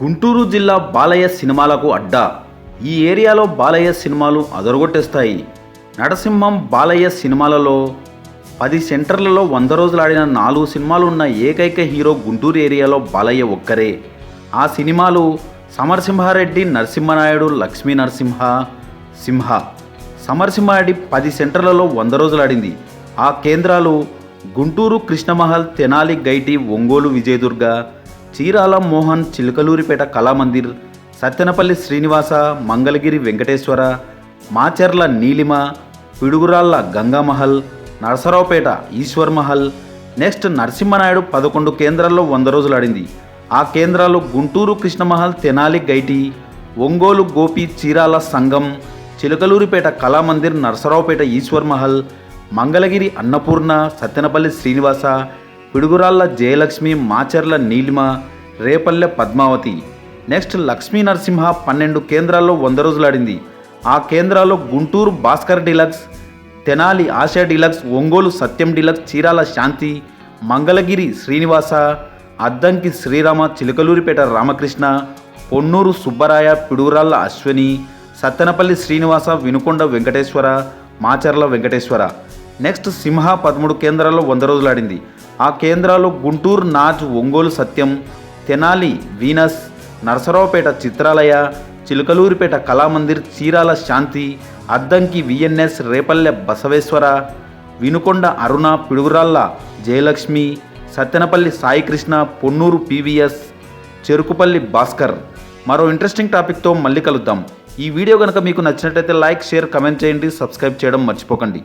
గుంటూరు జిల్లా బాలయ్య సినిమాలకు అడ్డా. ఈ ఏరియాలో బాలయ్య సినిమాలు అదరగొట్టేస్తాయి. నరసింహం బాలయ్య సినిమాలలో 10 సెంటర్లలో 100 రోజులు ఆడిన 4 సినిమాలు ఉన్న ఏకైక హీరో గుంటూరు ఏరియాలో బాలయ్య ఒక్కరే. ఆ సినిమాలు సమరసింహారెడ్డి, నరసింహనాయుడు, లక్ష్మీ నరసింహ, సింహ. సమరసింహారెడ్డి 10 సెంటర్లలో 100 రోజులు ఆడింది. ఆ కేంద్రాలు గుంటూరు కృష్ణమహల్, తెనాలి గైటి, ఒంగోలు విజయదుర్గ, చీరాల మోహన్, చిలకలూరిపేట కళామందిర్, సత్తెనపల్లి శ్రీనివాస, మంగళగిరి వెంకటేశ్వర, మాచర్ల నీలిమ, పిడుగురాళ్ల గంగామహల్, నరసరావుపేట ఈశ్వర్ మహల్. నెక్స్ట్ నరసింహనాయుడు 11 కేంద్రాల్లో 100 రోజులు ఆడింది. ఆ కేంద్రాలు గుంటూరు కృష్ణమహల్, తెనాలి గైటి, ఒంగోలు గోపి, చీరాల సంగం, చిలకలూరిపేట కళామందిర్, నరసరావుపేట ఈశ్వర్ మహల్, మంగళగిరి అన్నపూర్ణ, సత్తెనపల్లి శ్రీనివాస, పిడుగురాళ్ల జయలక్ష్మి, మాచర్ల నీలిమ, రేపల్లె పద్మావతి. నెక్స్ట్ లక్ష్మీ నరసింహ 12 కేంద్రాల్లో 100 రోజులు ఆడింది. ఆ కేంద్రాల్లో గుంటూరు భాస్కర్ డిలక్స్, తెనాలి ఆశా డిలక్స్, ఒంగోలు సత్యం డిలక్స్, చీరాల శాంతి, మంగళగిరి శ్రీనివాస, అద్దంకి శ్రీరామ, చిలకలూరిపేట రామకృష్ణ, పొన్నూరు సుబ్బరాయ, పిడుగురాళ్ల అశ్వని, సత్తెనపల్లి శ్రీనివాస, వినుకొండ వెంకటేశ్వర, మాచర్ల వెంకటేశ్వర. నెక్స్ట్ సింహ 13 కేంద్రాల్లో 100 రోజులు ఆడింది. ఆ కేంద్రాలు గుంటూరు నాజ్, ఒంగోలు సత్యం, తెనాలి వీనస్, నరసరావుపేట చిత్రాలయ, చిలకలూరిపేట కళామందిర్, చీరాల శాంతి, అద్దంకి విఎన్ఎస్, రేపల్లె బసవేశ్వర, వినుకొండ అరుణ, పిడుగురాళ్ల జయలక్ష్మి, సత్తెనపల్లి సాయికృష్ణ, పొన్నూరు పివిఎస్, చెరుకుపల్లి భాస్కర్. మరో ఇంట్రెస్టింగ్ టాపిక్తో మళ్ళీ కలుద్దాం. ఈ వీడియో కనుక మీకు నచ్చినట్లయితే లైక్, షేర్, కమెంట్ చేయండి. సబ్స్క్రైబ్ చేయడం మర్చిపోకండి.